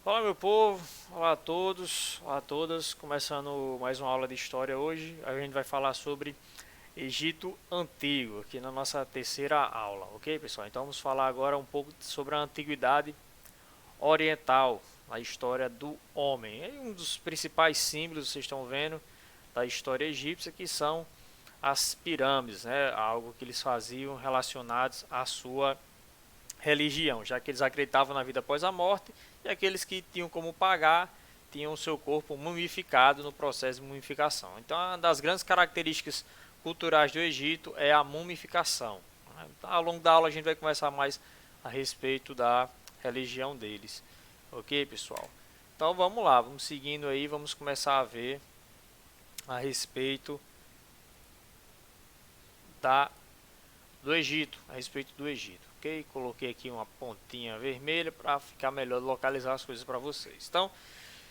Fala meu povo, olá a todos, olá a todas. Começando mais uma aula de história hoje. A gente vai falar sobre Egito Antigo, aqui na nossa terceira aula, ok pessoal? Então vamos falar agora um pouco sobre a Antiguidade Oriental, a história do homem. E um dos principais símbolos, vocês estão vendo, da história egípcia, que são as pirâmides, né? Algo que eles faziam relacionados à sua religião, já que eles acreditavam na vida após a morte, e aqueles que tinham como pagar tinham o seu corpo mumificado no processo de mumificação. Então, uma das grandes características culturais do Egito é a mumificação. Então, ao longo da aula a gente vai conversar mais a respeito da religião deles. Ok, pessoal? Então vamos lá, vamos seguindo aí, vamos começar a ver a respeito da do Egito, a respeito do Egito, ok? Coloquei aqui uma pontinha vermelha para ficar melhor localizar as coisas para vocês. Então,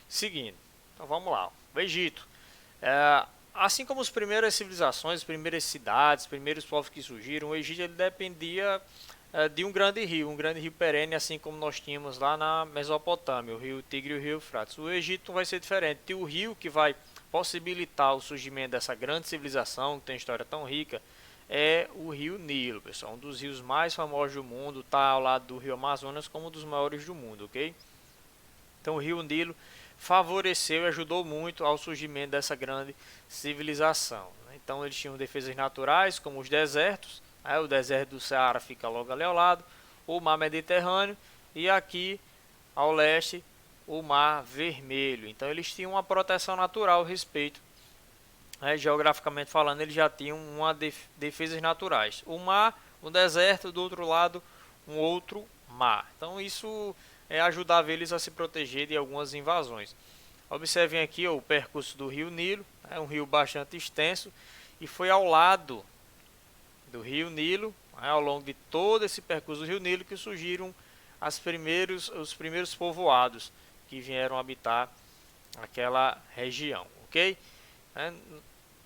seguindo, então vamos lá. O Egito, assim como as primeiras civilizações, as primeiras cidades, os primeiros povos que surgiram, o Egito ele dependia de um grande rio perene, assim como nós tínhamos lá na Mesopotâmia, o rio Tigre e o rio Eufrates. O Egito vai ser diferente, tem o rio que vai possibilitar o surgimento dessa grande civilização, que tem uma história tão rica, é o rio Nilo, pessoal, um dos rios mais famosos do mundo, está ao lado do rio Amazonas como um dos maiores do mundo, ok? Então o rio Nilo favoreceu e ajudou muito ao surgimento dessa grande civilização. Então eles tinham defesas naturais, como os desertos, o deserto do Saara fica logo ali ao lado, o mar Mediterrâneo e aqui ao leste o mar Vermelho. Então eles tinham uma proteção natural a respeito, geograficamente falando, eles já tinham uma defesas naturais. O mar, o deserto, do outro lado, um outro mar. Então isso ajudava eles a se proteger de algumas invasões. Observem aqui o percurso do rio Nilo, é um rio bastante extenso e foi ao lado do rio Nilo, ao longo de todo esse percurso do rio Nilo, que surgiram os primeiros povoados que vieram habitar aquela região, ok?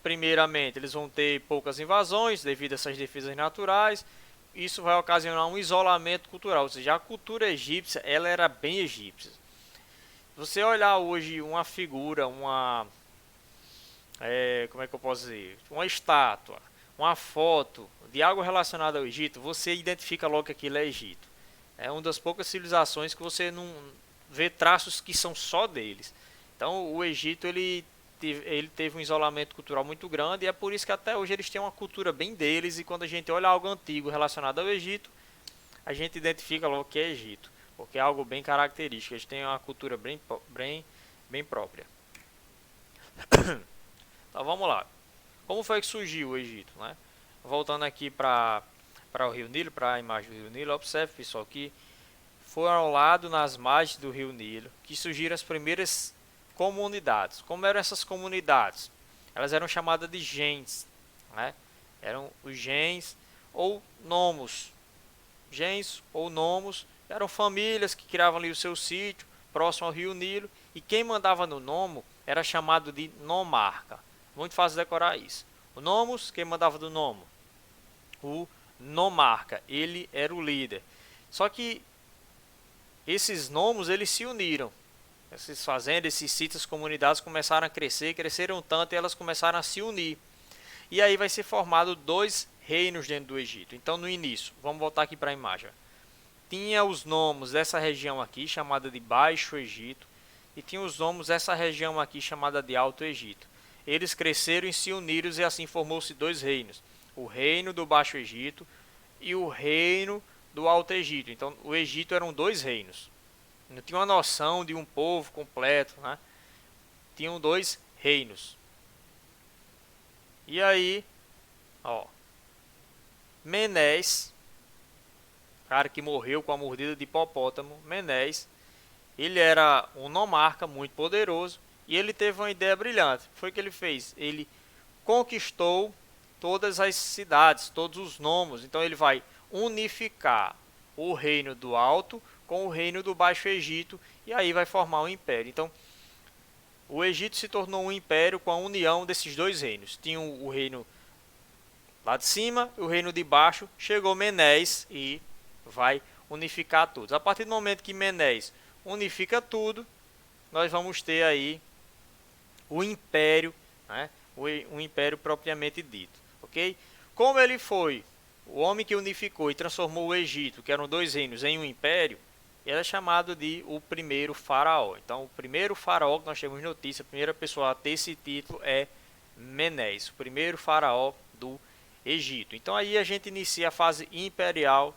Primeiramente, eles vão ter poucas invasões devido a essas defesas naturais. Isso vai ocasionar um isolamento cultural, ou seja, a cultura egípcia ela era bem egípcia. Se você olhar hoje uma figura, como é que eu posso dizer, uma estátua, uma foto de algo relacionado ao Egito, você identifica logo que aquilo é Egito. É uma das poucas civilizações que você não vê traços que são só deles. Então, o Egito ele teve um isolamento cultural muito grande e é por isso que até hoje eles têm uma cultura bem deles, e quando a gente olha algo antigo relacionado ao Egito, a gente identifica logo que é Egito, porque é algo bem característico, eles têm uma cultura bem própria. Então vamos lá. Como foi que surgiu o Egito, né? Voltando aqui para o Rio Nilo, para a imagem do Rio Nilo, observe pessoal que foi ao lado, nas margens do Rio Nilo, que surgiram as primeiras comunidades. Como eram essas comunidades? Elas eram chamadas de gens, né? Eram os gens ou nomos. Gens ou nomos eram famílias que criavam ali o seu sítio próximo ao Rio Nilo, e quem mandava no nomo era chamado de nomarca. Muito fácil decorar isso. O nomos, quem mandava do nomo? O nomarca, ele era o líder. Só que esses nomos eles se uniram. Essas fazendas, esses sítios, comunidades começaram a crescer, cresceram tanto e elas começaram a se unir. E aí vai ser formado dois reinos dentro do Egito. Então no início, vamos voltar aqui para a imagem. Tinha os nomos dessa região aqui, chamada de Baixo Egito, e tinha os nomos dessa região aqui, chamada de Alto Egito. Eles cresceram e se uniram e assim formou-se dois reinos. O reino do Baixo Egito e o reino do Alto Egito. Então o Egito eram dois reinos. Não tinha uma noção de um povo completo, né? Tinham dois reinos. E aí, ó, Menés, cara que morreu com a mordida de hipopótamo, Menés, ele era um nomarca muito poderoso e ele teve uma ideia brilhante. Foi o que ele fez? Ele conquistou todas as cidades, todos os nomos. Então ele vai unificar o reino do Alto com o reino do Baixo Egito, e aí vai formar um império. Então, o Egito se tornou um império com a união desses dois reinos. Tinha o reino lá de cima e o reino de baixo. Chegou Menés e vai unificar todos. A partir do momento que Menés unifica tudo, nós vamos ter aí o império, né? O império propriamente dito, ok? Como ele foi o homem que unificou e transformou o Egito, que eram dois reinos, em um império, ele é chamado de o primeiro faraó. Então, o primeiro faraó que nós temos notícia, a primeira pessoa a ter esse título é Menes, o primeiro faraó do Egito. Então, aí a gente inicia a fase imperial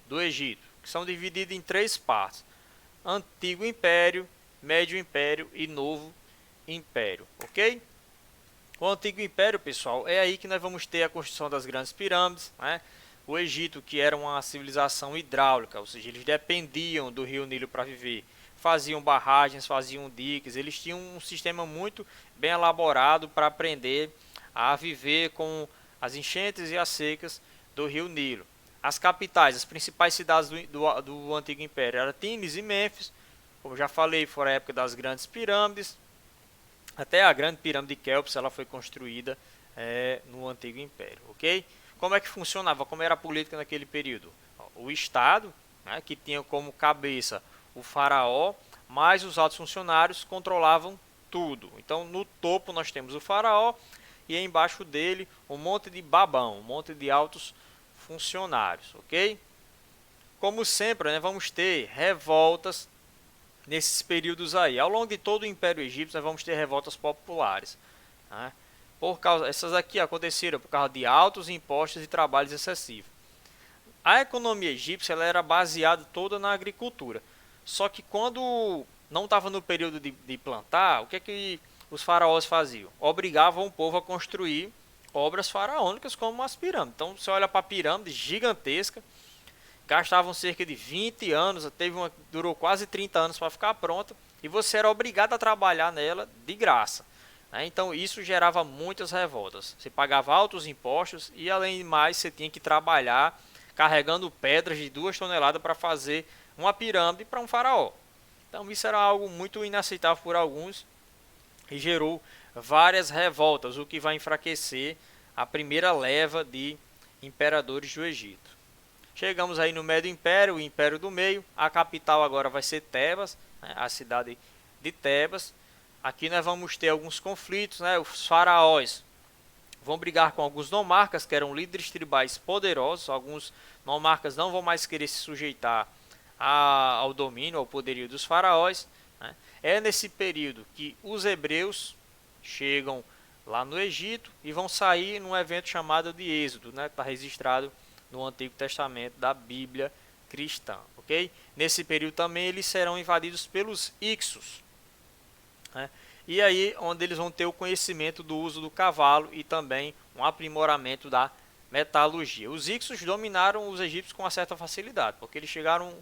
do Egito, que são divididos em três partes: Antigo Império, Médio Império e Novo Império, ok? O Antigo Império, pessoal, é aí que nós vamos ter a construção das grandes pirâmides, né? O Egito, que era uma civilização hidráulica, ou seja, eles dependiam do rio Nilo para viver, faziam barragens, faziam diques, eles tinham um sistema muito bem elaborado para aprender a viver com as enchentes e as secas do rio Nilo. As capitais, as principais cidades do Antigo Império eram Tinis e Mênfis, como já falei, foram a época das grandes pirâmides. Até a grande pirâmide de Kéops ela foi construída no Antigo Império, ok? Como é que funcionava? Como era a política naquele período? O Estado, né, que tinha como cabeça o faraó, mais os altos funcionários controlavam tudo. Então, no topo nós temos o faraó e embaixo dele um monte de babão, um monte de altos funcionários, ok? Como sempre, né, vamos ter revoltas nesses períodos aí. Ao longo de todo o Império Egípcio, nós vamos ter revoltas populares, né? Essas aqui aconteceram por causa de altos impostos e trabalhos excessivos. A economia egípcia ela era baseada toda na agricultura. Só que quando não estava no período de plantar, o que é que os faraós faziam? Obrigavam o povo a construir obras faraônicas como as pirâmides. Então você olha para a pirâmide gigantesca, gastavam cerca de 20 anos, durou quase 30 anos para ficar pronta, e você era obrigado a trabalhar nela de graça. Então isso gerava muitas revoltas. Você pagava altos impostos e além de mais você tinha que trabalhar carregando pedras de 2 toneladas para fazer uma pirâmide para um faraó. Então isso era algo muito inaceitável por alguns e gerou várias revoltas, o que vai enfraquecer a primeira leva de imperadores do Egito. Chegamos aí no Médio Império, o Império do Meio. A capital agora vai ser Tebas, né, a cidade de Tebas. Aqui nós vamos ter alguns conflitos, né? Os faraós vão brigar com alguns nomarcas, que eram líderes tribais poderosos. Alguns nomarcas não vão mais querer se sujeitar ao domínio, ao poderio dos faraós, né? É nesse período que os hebreus chegam lá no Egito e vão sair num evento chamado de Êxodo, né? Está registrado no Antigo Testamento da Bíblia cristã, ok? Nesse período também eles serão invadidos pelos Hicsos, né? E aí onde eles vão ter o conhecimento do uso do cavalo e também um aprimoramento da metalurgia. Os Hicsos dominaram os egípcios com uma certa facilidade, porque eles chegaram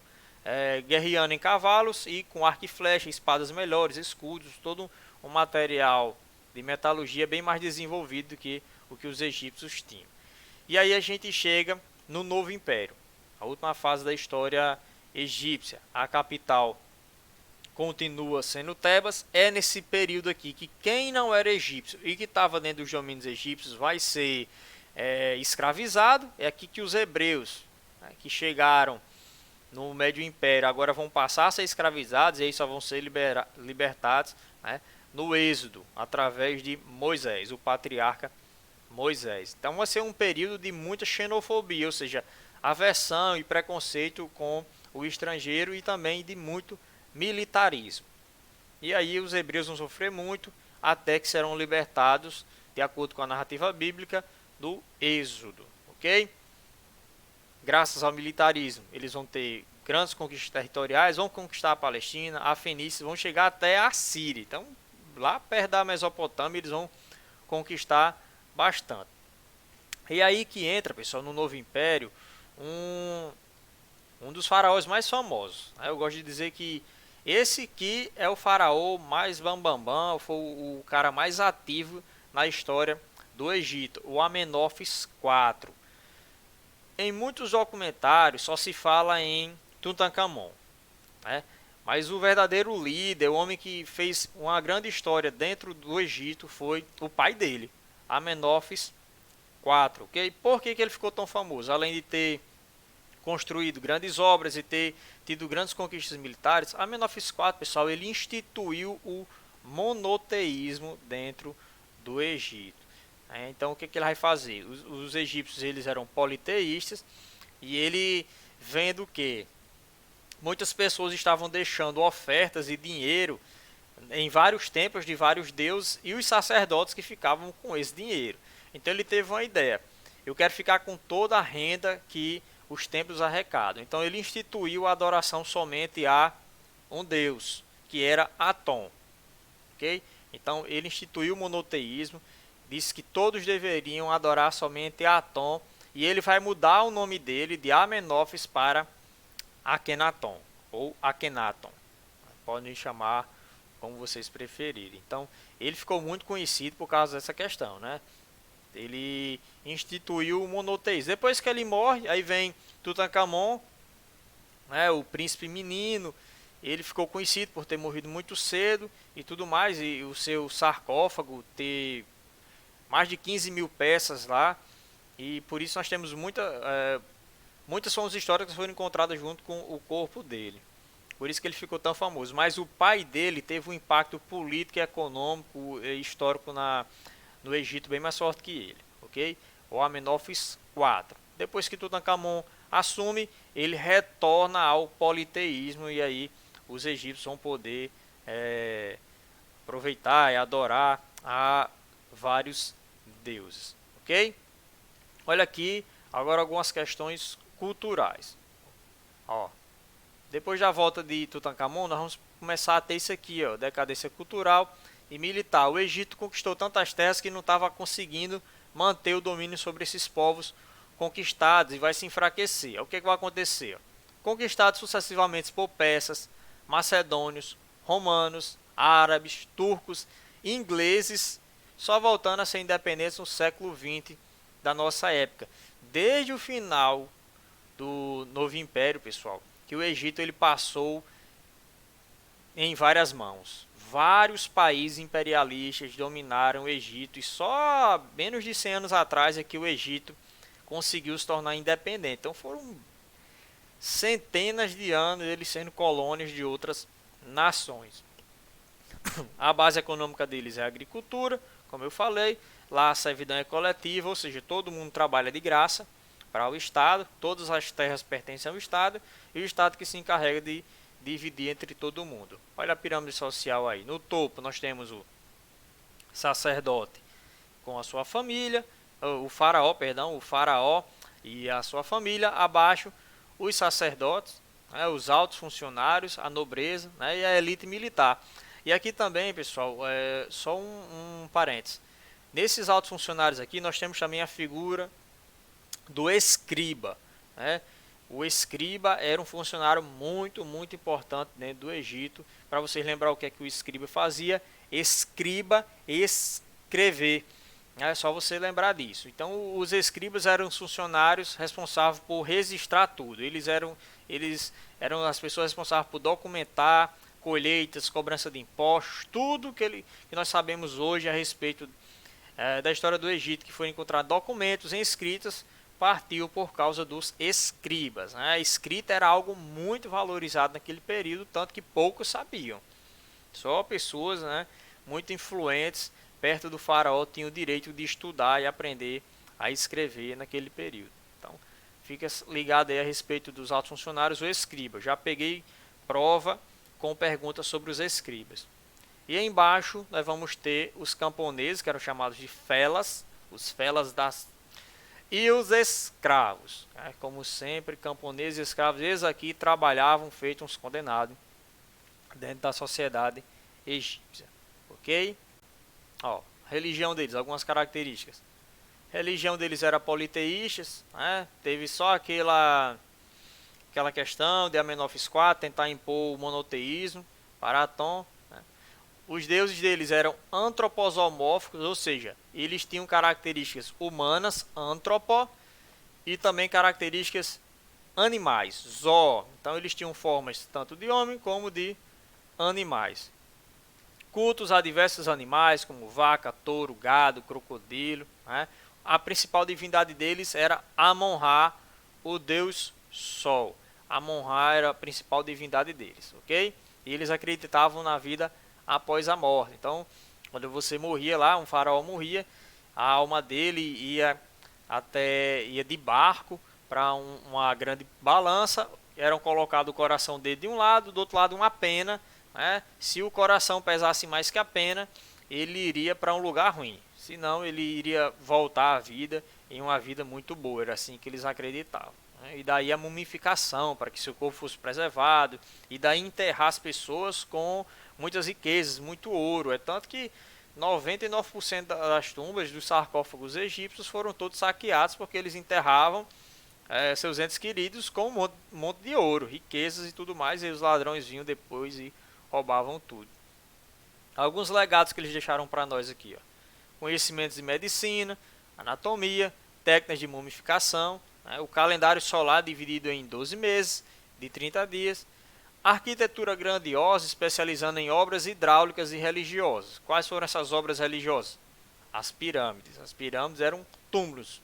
guerreando em cavalos e com arco e flecha, espadas melhores, escudos, todo um material de metalurgia bem mais desenvolvido do que o que os egípcios tinham. E aí a gente chega no Novo Império, a última fase da história egípcia. A capital continua sendo Tebas. É nesse período aqui que quem não era egípcio e que estava dentro dos domínios egípcios vai ser escravizado. É aqui que os hebreus, né, que chegaram no Médio Império, agora vão passar a ser escravizados e aí só vão ser libertados, né, no Êxodo, através de Moisés, o patriarca Moisés. Então vai ser um período de muita xenofobia, ou seja, aversão e preconceito com o estrangeiro e também de muito militarismo. E aí os hebreus vão sofrer muito até que serão libertados, de acordo com a narrativa bíblica, do Êxodo, ok? Graças ao militarismo, eles vão ter grandes conquistas territoriais, vão conquistar a Palestina, a Fenícia, vão chegar até a Síria. Então, lá perto da Mesopotâmia, eles vão conquistar bastante. E aí que entra, pessoal, no Novo Império, um dos faraós mais famosos. Eu gosto de dizer que esse aqui é o faraó mais bambambam, foi o cara mais ativo na história do Egito, o Amenófis IV. Em muitos documentários só se fala em Tutankhamon, né? Mas o verdadeiro líder, o homem que fez uma grande história dentro do Egito, foi o pai dele, Amenófis IV. Okay? Por que ele ficou tão famoso? Além de ter construído grandes obras e ter tido grandes conquistas militares, Amenófis IV, pessoal, ele instituiu o monoteísmo dentro do Egito. Então, o que ele vai fazer? Os egípcios eles eram politeístas e ele vendo que muitas pessoas estavam deixando ofertas e dinheiro em vários templos de vários deuses e os sacerdotes que ficavam com esse dinheiro. Então ele teve uma ideia: eu quero ficar com toda a renda que os templos arrecadam. Então ele instituiu a adoração somente a um deus, que era Atom. Ok? Então ele instituiu o monoteísmo, disse que todos deveriam adorar somente a Atom, e ele vai mudar o nome dele de Amenófis para Akhenaton ou Akhenaton. Podem chamar como vocês preferirem. Então ele ficou muito conhecido por causa dessa questão, né? Ele instituiu o monoteísmo. Depois que ele morre, aí vem Tutankhamon, né, o príncipe menino. Ele ficou conhecido por ter morrido muito cedo e tudo mais, e o seu sarcófago ter mais de 15 mil peças lá, e por isso nós temos muitas são as histórias que foram encontradas junto com o corpo dele. Por isso que ele ficou tão famoso. Mas o pai dele teve um impacto político, econômico e histórico no Egito bem mais forte que ele, ok? O Amenófis IV. Depois que Tutankhamon assume, ele retorna ao politeísmo, e aí os egípcios vão poder aproveitar e adorar a vários deuses, ok? Olha aqui agora algumas questões culturais. Ó, depois da volta de Tutankhamon, nós vamos começar a ter isso aqui, ó, decadência cultural e militar. O Egito conquistou tantas terras que não estava conseguindo manter o domínio sobre esses povos conquistados e vai se enfraquecer. O que vai acontecer? Conquistados sucessivamente por persas, macedônios, romanos, árabes, turcos, ingleses, só voltando a ser independentes no século XX da nossa época. Desde o final do Novo Império, pessoal, que o Egito ele passou em várias mãos. Vários países imperialistas dominaram o Egito, e só menos de 100 anos atrás é que o Egito conseguiu se tornar independente. Então foram centenas de anos eles sendo colônias de outras nações. A base econômica deles é a agricultura, como eu falei. Lá a servidão é coletiva, ou seja, todo mundo trabalha de graça para o Estado, todas as terras pertencem ao Estado, e o Estado que se encarrega de dividir entre todo mundo. Olha a pirâmide social aí. No topo nós temos o sacerdote com a sua família, o faraó e a sua família. Abaixo os sacerdotes, né, os altos funcionários, a nobreza, né, e a elite militar. E aqui também, pessoal, só um parênteses. Nesses altos funcionários aqui nós temos também a figura do escriba, né? O escriba era um funcionário muito importante dentro do Egito. Para vocês lembrar o que é que o escriba fazia: escriba, escrever. É só você lembrar disso. Então, os escribas eram os funcionários responsáveis por registrar tudo. Eles eram as pessoas responsáveis por documentar colheitas, cobrança de impostos, tudo que nós sabemos hoje a respeito da história do Egito, que foi encontrar documentos em escritas, partiu por causa dos escribas, né? A escrita era algo muito valorizado naquele período, tanto que poucos sabiam. Só pessoas, né, muito influentes perto do faraó tinham o direito de estudar e aprender a escrever naquele período. Então, fica ligado aí a respeito dos altos funcionários, o escriba. Já peguei prova com perguntas sobre os escribas. E aí embaixo nós vamos ter os camponeses, que eram chamados de felas, os felas e os escravos. Como sempre, camponeses e escravos, eles aqui trabalhavam feito uns condenados dentro da sociedade egípcia. Ok? Ó, religião deles, algumas características. A religião deles era politeístas, né? Teve só aquela questão de Amenófis IV tentar impor o monoteísmo para Atom. Os deuses deles eram antroposomórficos, ou seja, eles tinham características humanas, antropo, e também características animais, zo. Então eles tinham formas tanto de homem como de animais. Cultos a diversos animais, como vaca, touro, gado, crocodilo, né? A principal divindade deles era Amon-Ra, o deus Sol. Amon-Ra era a principal divindade deles, ok? E eles acreditavam na vida após a morte. Então, quando você morria lá, um faraó morria, a alma dele ia de barco para uma grande balança, eram colocado o coração dele de um lado, do outro lado uma pena, né? Se o coração pesasse mais que a pena, ele iria para um lugar ruim, senão ele iria voltar à vida em uma vida muito boa, era assim que eles acreditavam. E daí a mumificação, para que seu corpo fosse preservado, e daí enterrar as pessoas com muitas riquezas, muito ouro. É tanto que 99% das tumbas dos sarcófagos egípcios foram todos saqueados, porque eles enterravam seus entes queridos com um monte de ouro, riquezas e tudo mais, e os ladrões vinham depois e roubavam tudo. Alguns legados que eles deixaram para nós aqui, ó. Conhecimentos de medicina, anatomia, técnicas de mumificação, né? O calendário solar dividido em 12 meses, de 30 dias, arquitetura grandiosa, especializando em obras hidráulicas e religiosas. Quais foram essas obras religiosas? As pirâmides. As pirâmides eram túmulos.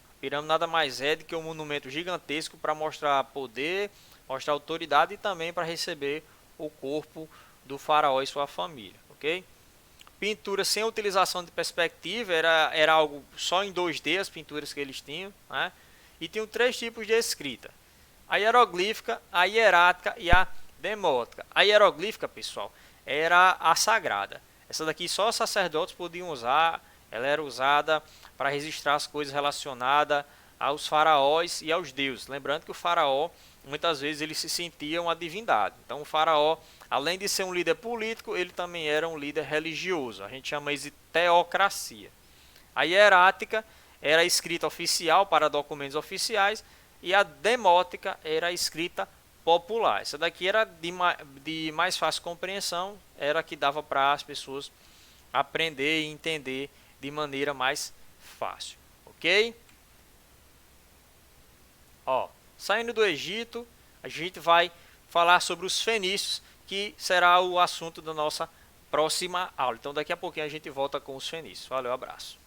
A pirâmide nada mais é do que um monumento gigantesco para mostrar poder, mostrar autoridade e também para receber o corpo do faraó e sua família, ok? Pintura sem utilização de perspectiva, era algo só em 2D as pinturas que eles tinham, né? E tinham 3 tipos de escrita: a hieroglífica, a hierática e a demótica. A hieroglífica, pessoal, era a sagrada. Essa daqui só os sacerdotes podiam usar, ela era usada para registrar as coisas relacionadas aos faraós e aos deuses. Lembrando que o faraó, muitas vezes, ele se sentia uma divindade. Então o faraó, além de ser um líder político, ele também era um líder religioso. A gente chama isso de teocracia. A hierática era a escrita oficial para documentos oficiais e a demótica era a escrita popular. Essa daqui era de mais fácil compreensão, era a que dava para as pessoas aprender e entender de maneira mais fácil, ok? Ó, saindo do Egito, a gente vai falar sobre os fenícios, que será o assunto da nossa próxima aula. Então daqui a pouquinho a gente volta com os fenícios. Valeu, abraço.